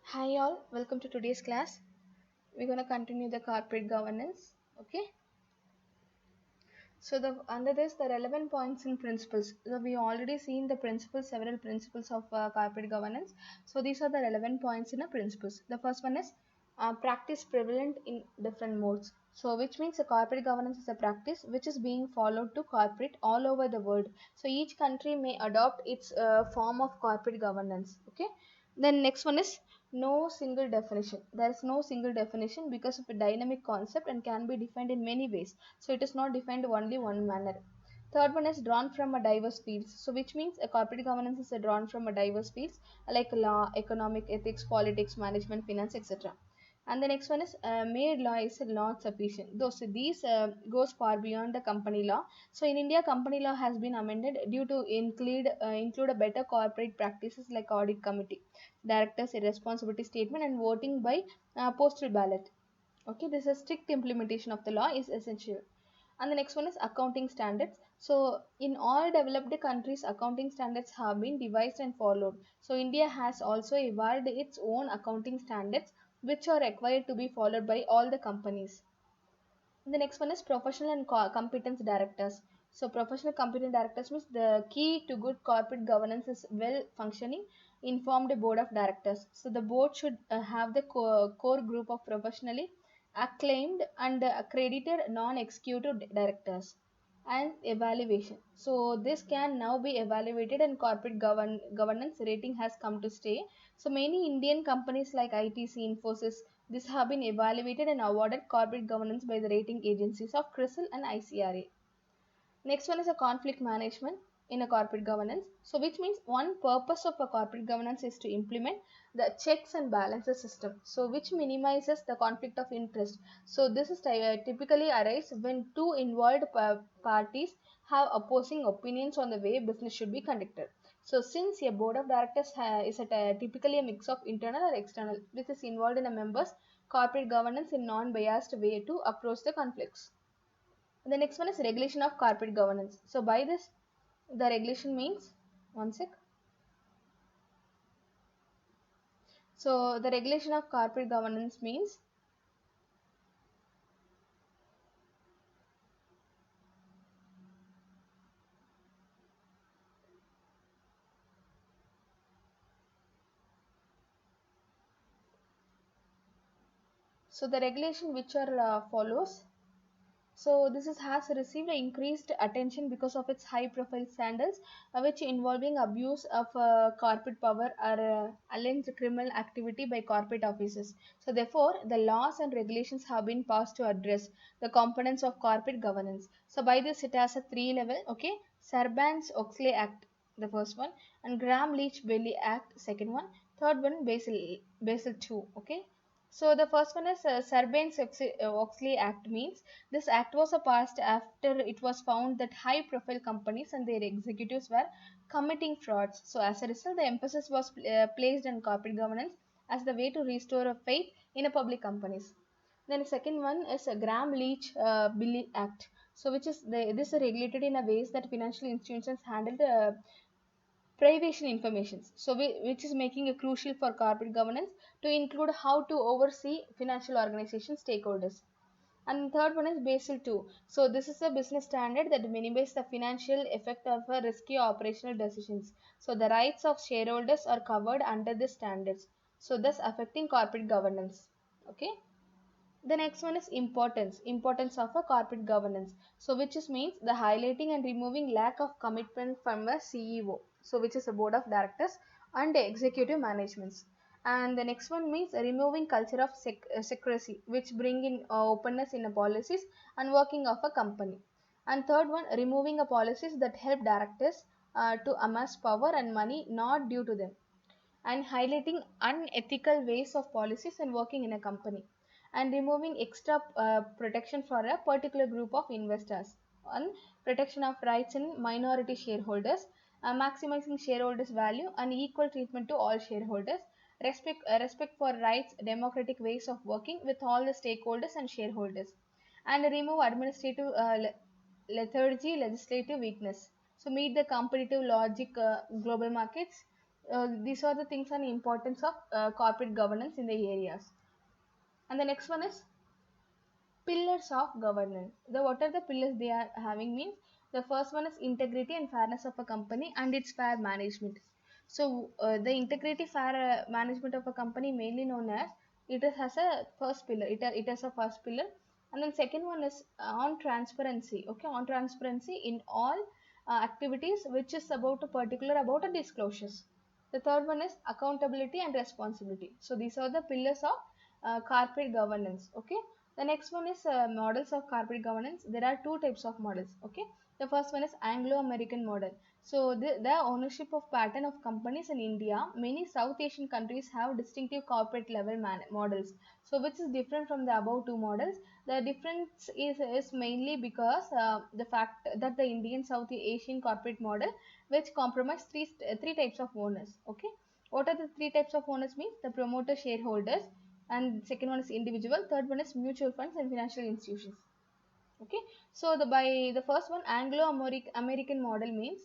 Hi all, welcome to today's class. We're going to continue the corporate governance. Okay. So under this the relevant points and principles. So we already seen the principles, several principles of corporate governance. So these are the relevant points in the principles. The first one is practice prevalent in different modes. So which means a corporate governance is a practice which is being followed to corporate all over the world. So each country may adopt its form of corporate governance. Okay. Then next one is no single definition. There is no single definition because of a dynamic concept and can be defined in many ways. So it is not defined only one manner. Third one is drawn from a diverse fields. So which means a corporate governance is drawn from a diverse fields like law, economic, ethics, politics, management, finance, etc. And the next one is made law is not sufficient. Though so these goes far beyond the company law. So in India, company law has been amended due to include a better corporate practices like audit committee, directors, a responsibility statement, and voting by postal ballot. Okay, this is strict implementation of the law is essential. And the next one is accounting standards. So in all developed countries, accounting standards have been devised and followed. So India has also evolved its own accounting standards which are required to be followed by all the companies. The next one is professional and competence directors. So professional competent directors means the key to good corporate governance is well functioning informed board of directors. So the board should have the core group of professionally acclaimed and accredited non-executive directors. And evaluation. So this can now be evaluated and corporate governance rating has come to stay. So many Indian companies like ITC, Infosys, this have been evaluated and awarded corporate governance by the rating agencies of CRISIL and ICRA. Next one is a conflict management in a corporate governance. So which means one purpose of a corporate governance is to implement the checks and balances system. So which minimizes the conflict of interest. So this is typically arise when two involved parties have opposing opinions on the way business should be conducted. So since a board of directors is typically a mix of internal or external, which is involved in a member's corporate governance in non-biased way to approach the conflicts. The next one is regulation of corporate governance. So by this, the regulation means one sec. So the regulation of corporate governance means the regulation which are follows. So this has received increased attention because of its high profile scandals, which involving abuse of corporate power or alleged criminal activity by corporate officers. So therefore, the laws and regulations have been passed to address the components of corporate governance. So by this, it has a three level. Okay, Sarbanes-Oxley Act, the first one, and Graham-Leach-Bliley Act, second one. Third one, Basel two. Okay. So the first one is Sarbanes-Oxley Act means this act was passed after it was found that high-profile companies and their executives were committing frauds. So as a result, the emphasis was placed on corporate governance as the way to restore a faith in a public companies. Then the second one is a Graham-Leach Act. So which is this is regulated in a ways that financial institutions handled privation information, so which is making it crucial for corporate governance to include how to oversee financial organization stakeholders. And third one is Basel 2. So this is a business standard that minimizes the financial effect of risky operational decisions. So the rights of shareholders are covered under the standards. So thus affecting corporate governance. Okay. The next one is importance of a corporate governance. So which is means the highlighting and removing lack of commitment from a CEO. So which is a board of directors and executive managements. And the next one means removing culture of secrecy, which bring in openness in the policies and working of a company. And third one, removing a policies that help directors to amass power and money not due to them, and highlighting unethical ways of policies and working in a company, and removing extra protection for a particular group of investors, and protection of rights in minority shareholders, maximizing shareholders value and equal treatment to all shareholders, respect for rights, democratic ways of working with all the stakeholders and shareholders, and remove administrative lethargy, legislative weakness. So meet the competitive logic global markets, These are the things and importance of corporate governance in the areas. And the next one is pillars of governance. What are the pillars they are having means, the first one is integrity and fairness of a company and its fair management. So the integrity fair management of a company, mainly known as, has a first pillar. It has a first pillar. And then second one is on transparency. Okay, on transparency in all activities which is about a particular about a disclosures. The third one is accountability and responsibility. So these are the pillars of corporate governance. Okay. The next one is models of corporate governance. There are two types of models. Okay. The first one is Anglo-American model. So the ownership of pattern of companies in India, many South Asian countries have distinctive corporate level models. So which is different from the above two models. The difference is mainly because the fact that the Indian South Asian corporate model, which compromise three types of owners. Okay. What are the three types of owners means? The promoter shareholders, and second one is individual, third one is mutual funds and financial institutions. Okay. So the first one, Anglo American model means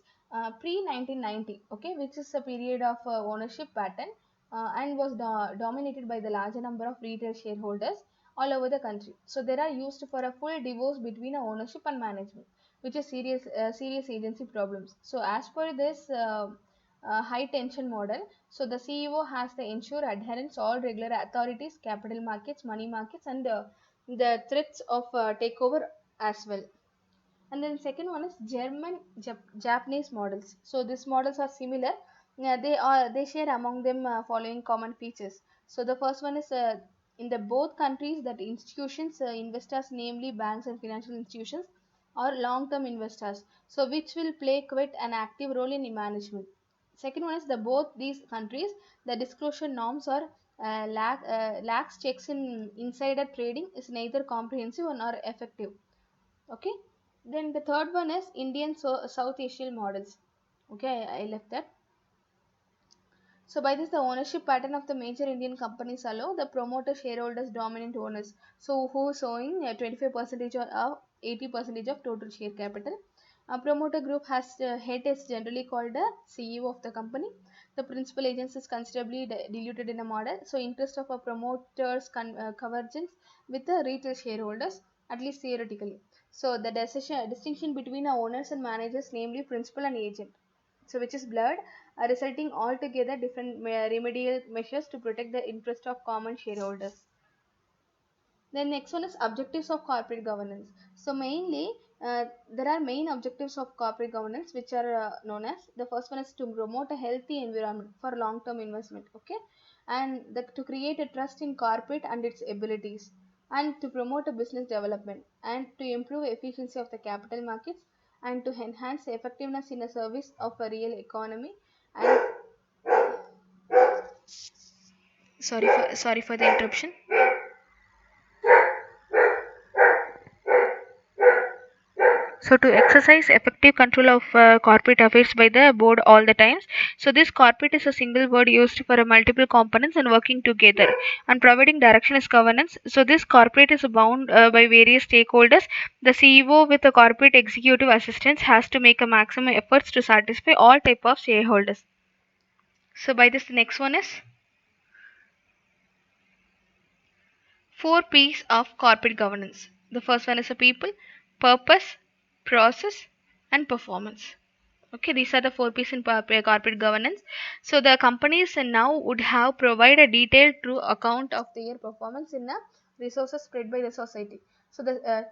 pre 1990. Okay, which is a period of ownership pattern and was dominated by the larger number of retail shareholders all over the country. So they are used for a full divorce between a ownership and management, which is serious agency problems. So as per this high tension model, so the CEO has to ensure adherence all regular authorities, capital markets, money markets, and the threats of takeover as well. And then second one is German Japanese models. So these models are similar. They share among them following common features. So the first one is in the both countries that institutions, investors, namely banks and financial institutions, are long-term investors. So which will play quite an active role in management. Second one is the both these countries, the disclosure norms are lax checks in insider trading is neither comprehensive nor effective. Okay. Then the third one is Indian South Asian models. Okay, I left that. So by this, the ownership pattern of the major Indian companies allow the promoter shareholders dominant owners. So who is owning 25 percentage or 80 percentage of total share capital. A promoter group has head is generally called a CEO of the company. The principal agents is considerably diluted in a model. So interest of a promoter's convergence with the retail shareholders, at least theoretically. So the distinction between the owners and managers, namely principal and agent, so which is blurred, resulting altogether different remedial measures to protect the interest of common shareholders. Then next one is objectives of corporate governance. So mainly there are main objectives of corporate governance which are known as, the first one is to promote a healthy environment for long term investment. Okay. And to create a trust in corporate and its abilities, and to promote a business development, and to improve efficiency of the capital markets, and to enhance the effectiveness in the service of a real economy. And sorry for the interruption. So to exercise effective control of corporate affairs by the board all the times. So this corporate is a single word used for a multiple components and working together and providing direction is governance. So this corporate is bound by various stakeholders. The CEO with the corporate executive assistants has to make a maximum efforts to satisfy all type of shareholders. So by this, the next one is four P's of corporate governance. The first one is a people, purpose, process, and performance. Okay, these are the four P's in corporate governance. So the companies now would have provide a detailed true account of their performance in a resources spread by the society. So the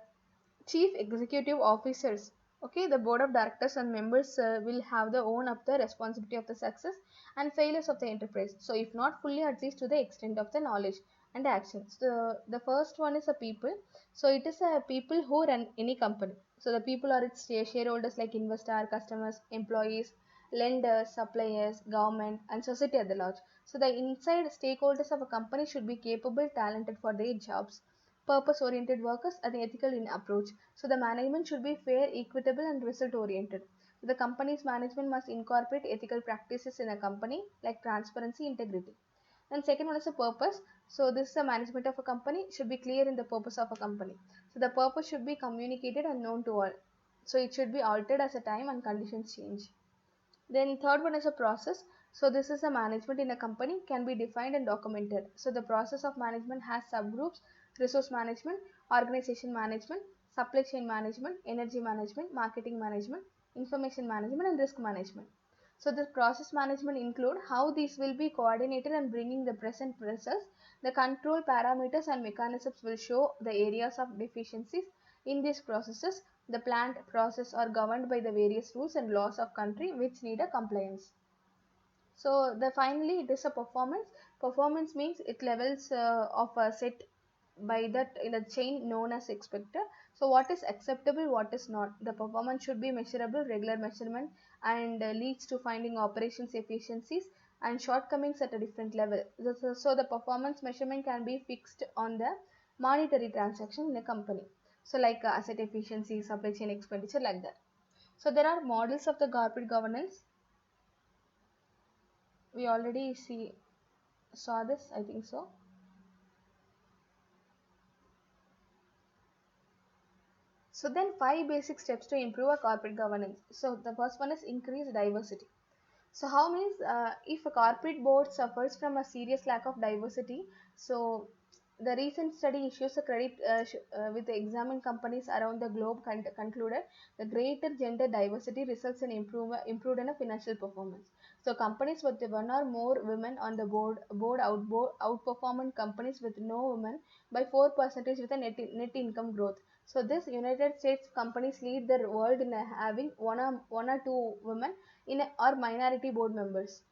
chief executive officers, okay, the board of directors and members will have the own up the responsibility of the success and failures of the enterprise. So if not fully, at least to the extent of the knowledge and actions. The first one is a people. So it is a people who run any company. So the people are its shareholders like investor, customers, employees, lenders, suppliers, government, and society at the large. So the inside stakeholders of a company should be capable, talented for their jobs. Purpose oriented workers and ethical in approach. So the management should be fair, equitable, and result oriented. The company's management must incorporate ethical practices in a company like transparency, integrity. And second one is a purpose. So this is the management of a company should be clear in the purpose of a company. So the purpose should be communicated and known to all. So it should be altered as a time and conditions change. Then third one is a process. So this is a management in a company can be defined and documented. So the process of management has subgroups: resource management, organization management, supply chain management, energy management, marketing management, information management, and risk management. So the process management include how these will be coordinated and bringing the present results. The control parameters and mechanisms will show the areas of deficiencies in these processes. The plant process are governed by the various rules and laws of country which need a compliance. So the finally it is a performance. Performance means it levels of a set by that in a chain known as expected. So what is acceptable, what is not. The performance should be measurable, regular measurement, and leads to finding operations efficiencies and shortcomings at a different level. So the performance measurement can be fixed on the monetary transaction in a company. So like asset efficiency, supply chain expenditure, like that. So there are models of the corporate governance. We already saw this, I think so. So then five basic steps to improve a corporate governance. So the first one is increase diversity. So how means if a corporate board suffers from a serious lack of diversity, so the recent study issues a credit with the examined companies around the globe concluded the greater gender diversity results in improved in a financial performance. So companies with one or more women on the board outperforming companies with no women by 4% with a net income growth. So this United States companies lead the world in having one or two women in or minority board members.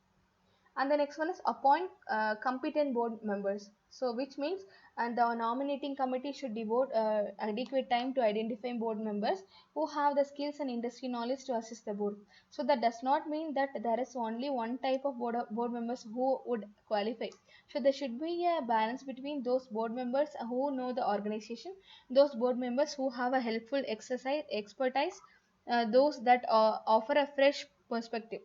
And the next one is appoint competent board members. So which means and the nominating committee should devote adequate time to identify board members who have the skills and industry knowledge to assist the board. So that does not mean that there is only one type of board members who would qualify. So there should be a balance between those board members who know the organization, those board members who have a helpful exercise expertise, those that offer a fresh perspective.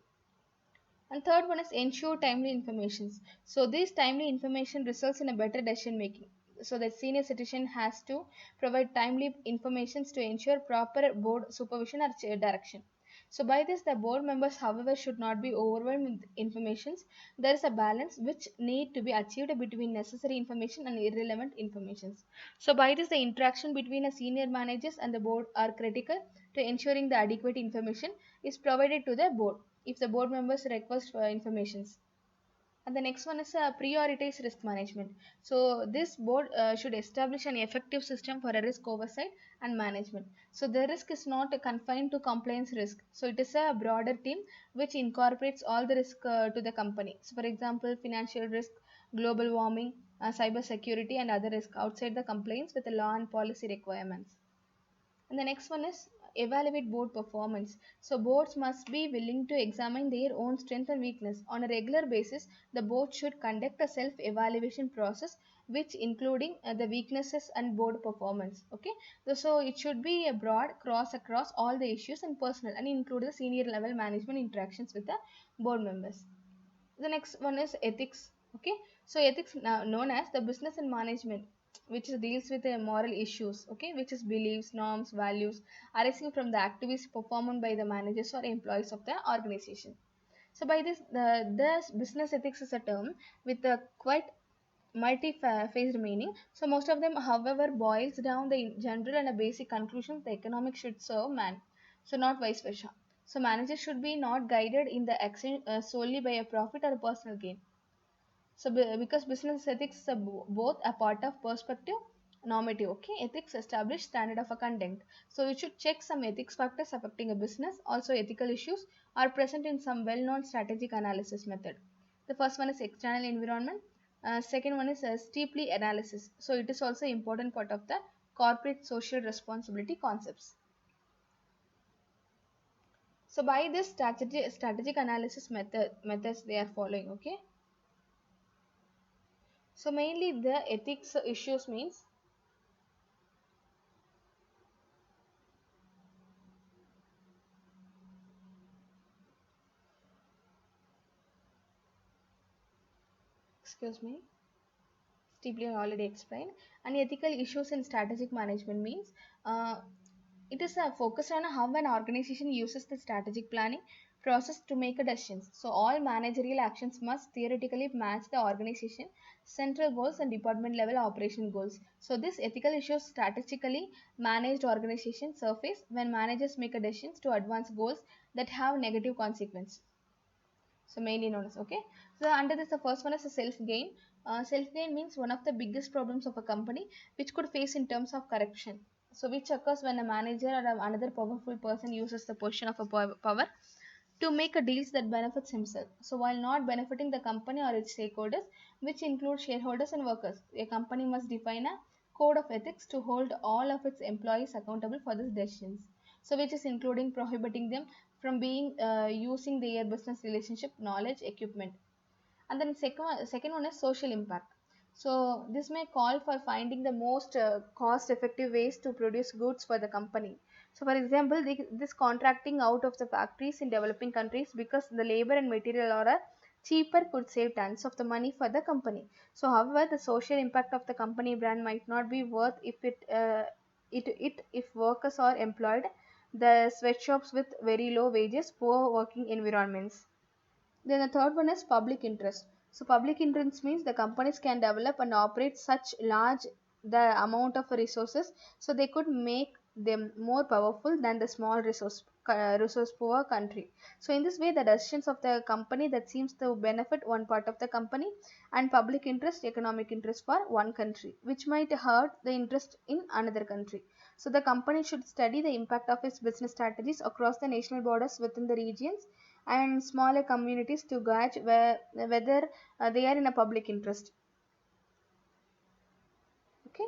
And third one is ensure timely information. So this timely information results in a better decision making. So the senior citizen has to provide timely information to ensure proper board supervision or direction. So by this, the board members, however, should not be overwhelmed with informations. There is a balance which need to be achieved between necessary information and irrelevant informations. So by this, the interaction between a senior managers and the board are critical to ensuring the adequate information is provided to the board if the board members request for information. And the next one is prioritize risk management. So this board should establish an effective system for a risk oversight and management. So the risk is not confined to compliance risk. So it is a broader team which incorporates all the risk to the company. So for example, financial risk, global warming, cyber security, and other risk outside the compliance with the law and policy requirements. And the next one is evaluate board performance. So boards must be willing to examine their own strength and weakness. On a regular basis, the board should conduct a self-evaluation process which including the weaknesses and board performance. Okay. So it should be a broad cross across all the issues and personal and include the senior level management interactions with the board members. The next one is ethics. Okay, so ethics now known as the business and management, which deals with the moral issues, okay, which is beliefs, norms, values arising from the activities performed by the managers or employees of the organization. So by this the business ethics is a term with a quite multi-phased meaning. So most of them however boils down the general and a basic conclusion the economic should serve man, so not vice versa. So managers should be not guided in the action solely by a profit or a personal gain. So because business ethics is both a part of perspective normative. Okay, ethics establish standard of a conduct. So you should check some ethics factors affecting a business. Also ethical issues are present in some well-known strategic analysis method. The first one is external environment. Second one is steeply analysis. So it is also important part of the corporate social responsibility concepts. So by this strategic analysis methods they are following. Okay, so mainly the ethics issues means, excuse me, deeply already explained. And ethical issues in strategic management means it is focused on how an organization uses the strategic planning process to make a decisions. So all managerial actions must theoretically match the organization central goals and department level operation goals. So this ethical issues strategically managed organization surface when managers make a decisions to advance goals that have negative consequence. So mainly known as, okay. So under this, the first one is the self gain. Self gain means one of the biggest problems of a company which could face in terms of corruption. So which occurs when a manager or another powerful person uses the position of a power to make a deals that benefits himself. So while not benefiting the company or its stakeholders, which include shareholders and workers, a company must define a code of ethics to hold all of its employees accountable for these decisions. So which is including prohibiting them from being using their business relationship knowledge equipment. And then second one is social impact. So this may call for finding the most cost effective ways to produce goods for the company. So for example, this contracting out of the factories in developing countries because the labor and material are cheaper could save tons of the money for the company. So however, the social impact of the company brand might not be worth it if workers are employed the sweatshops with very low wages, poor working environments. Then the third one is public interest. So public interest means the companies can develop and operate such large the amount of resources so they could make them more powerful than the small resource poor country. So in this way the decisions of the company that seems to benefit one part of the company and public interest economic interest for one country which might hurt the interest in another country. So the company should study the impact of its business strategies across the national borders within the regions and smaller communities to gauge whether they are in a public interest. Okay.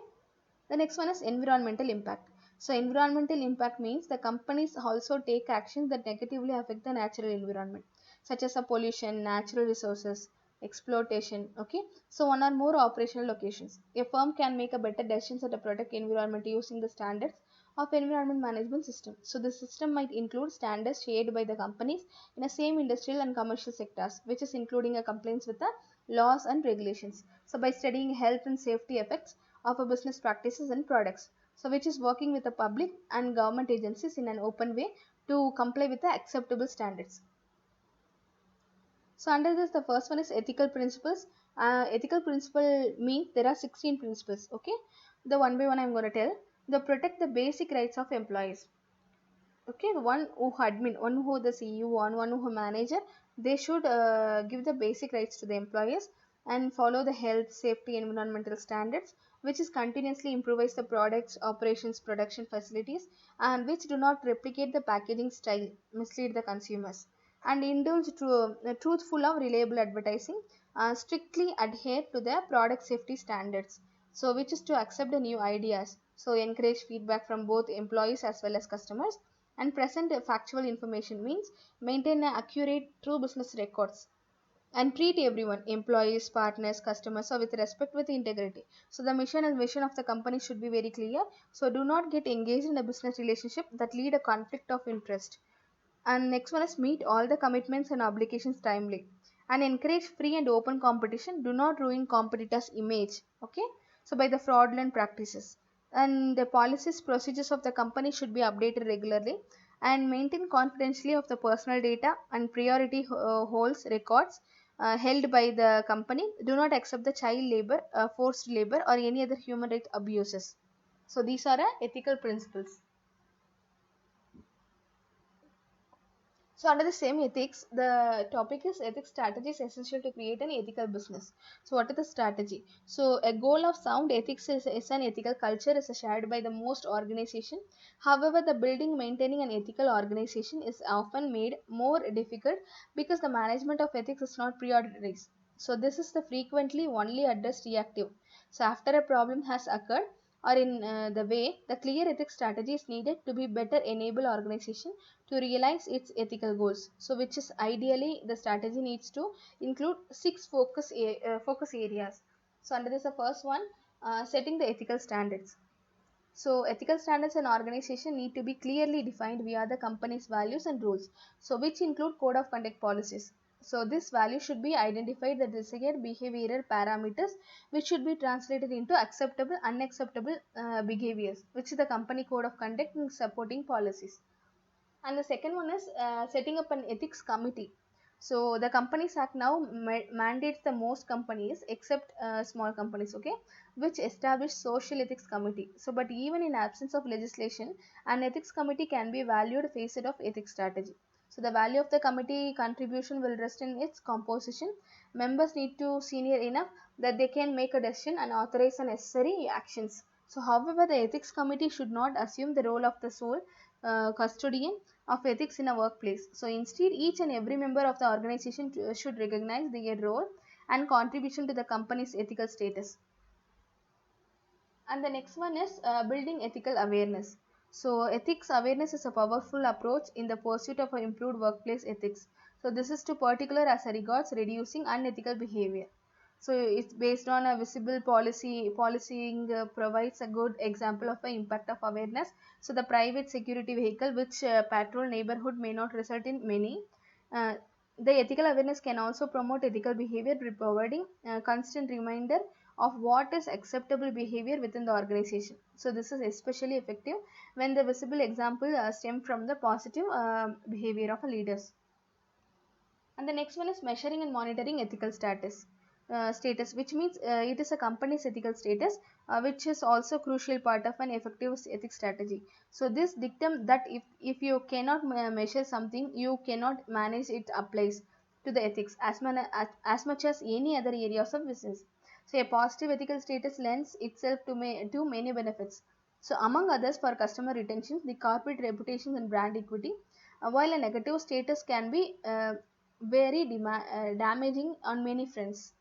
The next one is environmental impact. So environmental impact means the companies also take actions that negatively affect the natural environment, such as a pollution, natural resources, exploitation. Okay. So one or more operational locations. A firm can make a better decisions at a protect environment using the standards of environment management system. So the system might include standards shared by the companies in the same industrial and commercial sectors, which is including a compliance with the laws and regulations. So by studying health and safety effects of a business practices and products, so which is working with the public and government agencies in an open way to comply with the acceptable standards. So under this, the first one is ethical principles. Ethical principle means there are 16 principles. Okay, the one by one I'm going to tell. The protect the basic rights of employees. Okay, one who admin, one who the CEO, one who manager, they should give the basic rights to the employees and follow the health, safety, environmental standards, which is continuously improves the products, operations, production facilities, and which do not replicate the packaging style, mislead the consumers, and indulge to truthful or reliable advertising, strictly adhere to the product safety standards. So, which is to accept the new ideas. So, encourage feedback from both employees as well as customers and present factual information means maintain accurate true business records and treat everyone employees partners customers so with respect with integrity. So the mission and vision of the company should be very clear. So do not get engaged in a business relationship that lead a conflict of interest. And next one is meet all the commitments and obligations timely and encourage free and open competition. Do not ruin competitors image. Okay, so by the fraudulent practices, and the policies procedures of the company should be updated regularly and maintain confidentially of the personal data and priority holds records held by the company. Do not accept the child labor, forced labor or any other human rights abuses. So these are ethical principles. So under the same ethics, the topic is ethics strategies essential to create an ethical business. So what is the strategy? So a goal of sound ethics is an ethical culture is shared by the most organization. However, the building, maintaining an ethical organization is often made more difficult because the management of ethics is not prioritized. So this is the frequently only addressed reactive. So after a problem has occurred, or in the way the clear ethics strategy is needed to be better enable organization to realize its ethical goals. So which is ideally the strategy needs to include six focus areas. So under this the first one, setting the ethical standards. So ethical standards in organization need to be clearly defined via the company's values and rules. So which include code of conduct policies. So this value should be identified the desired behavioral parameters which should be translated into acceptable, unacceptable behaviors, which is the company code of conduct and supporting policies. And the second one is setting up an ethics committee. So the Companies Act now mandates the most companies except small companies, okay, which establish social ethics committee. So but even in absence of legislation, an ethics committee can be valued facet of ethics strategy. So the value of the committee contribution will rest in its composition. Members need to senior enough that they can make a decision and authorize the necessary actions. So however, the ethics committee should not assume the role of the sole custodian of ethics in a workplace. So instead, each and every member of the organization should recognize their role and contribution to the company's ethical status. And the next one is building ethical awareness. So ethics awareness is a powerful approach in the pursuit of improved workplace ethics. So this is to particular as regards reducing unethical behavior. So it's based on a visible policing provides a good example of the impact of awareness. So the private security vehicle which patrol neighborhood may not result in many. Uh, the ethical awareness can also promote ethical behavior by providing a constant reminder of what is acceptable behavior within the organization. So this is especially effective when the visible example stem from the positive behavior of leaders. And the next one is measuring and monitoring ethical status, which means it is a company's ethical status, which is also crucial part of an effective ethics strategy. So this dictum that if you cannot measure something, you cannot manage it applies to the ethics as much as any other areas of business. So a positive ethical status lends itself to many benefits. So among others, for customer retention, the corporate reputation and brand equity, while a negative status can be very damaging on many fronts.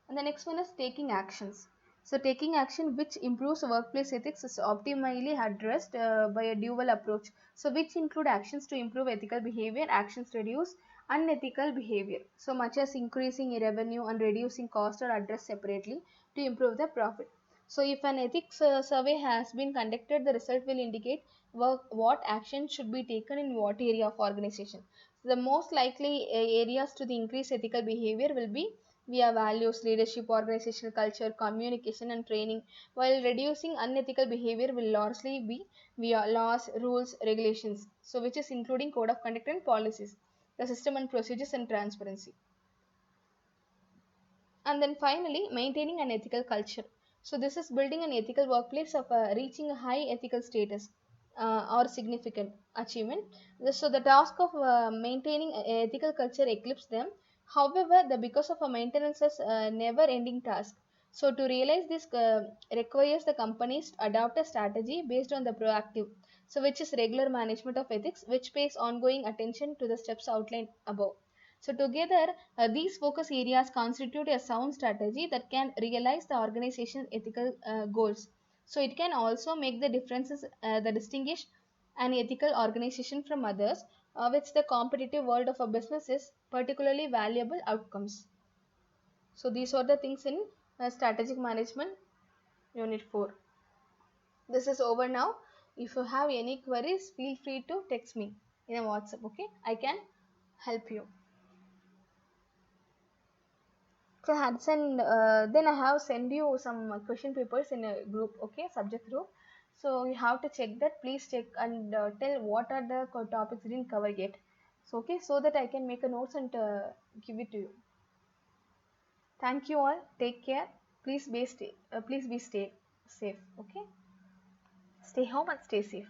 And the next one is taking actions. So taking action which improves workplace ethics is optimally addressed by a dual approach. So which include actions to improve ethical behavior, actions to reduce unethical behavior. So much as increasing revenue and reducing cost are addressed separately to improve the profit. So if an ethics survey has been conducted, the result will indicate what action should be taken in what area of organization. The most likely areas to the increase ethical behavior will be via values, leadership, organizational culture, communication, and training, while reducing unethical behavior will largely be via laws, rules, regulations, so which is including code of conduct and policies, the system and procedures, and transparency. And then finally, maintaining an ethical culture. So this is building an ethical workplace of reaching a high ethical status or significant achievement. So the task of maintaining ethical culture eclipses them. However, because of a maintenance is a never-ending task. So to realize this requires the companies to adopt a strategy based on the proactive, so which is regular management of ethics, which pays ongoing attention to the steps outlined above. So together, these focus areas constitute a sound strategy that can realize the organization's ethical goals. So it can also make the differences that distinguish an ethical organization from others, which the competitive world of a business is particularly valuable outcomes. So these are the things in strategic management unit 4. This is over now. If you have any queries, feel free to text me in a WhatsApp. Okay, I can help you. So Hudson, then I have send you some question papers in a group, okay, subject group. So you have to check that. Please check and tell what are the topics you didn't cover yet. So okay, so that I can make a notes and give it to you. Thank you all. Take care. Please be stay. Please be stay safe. Okay. Stay home and stay safe.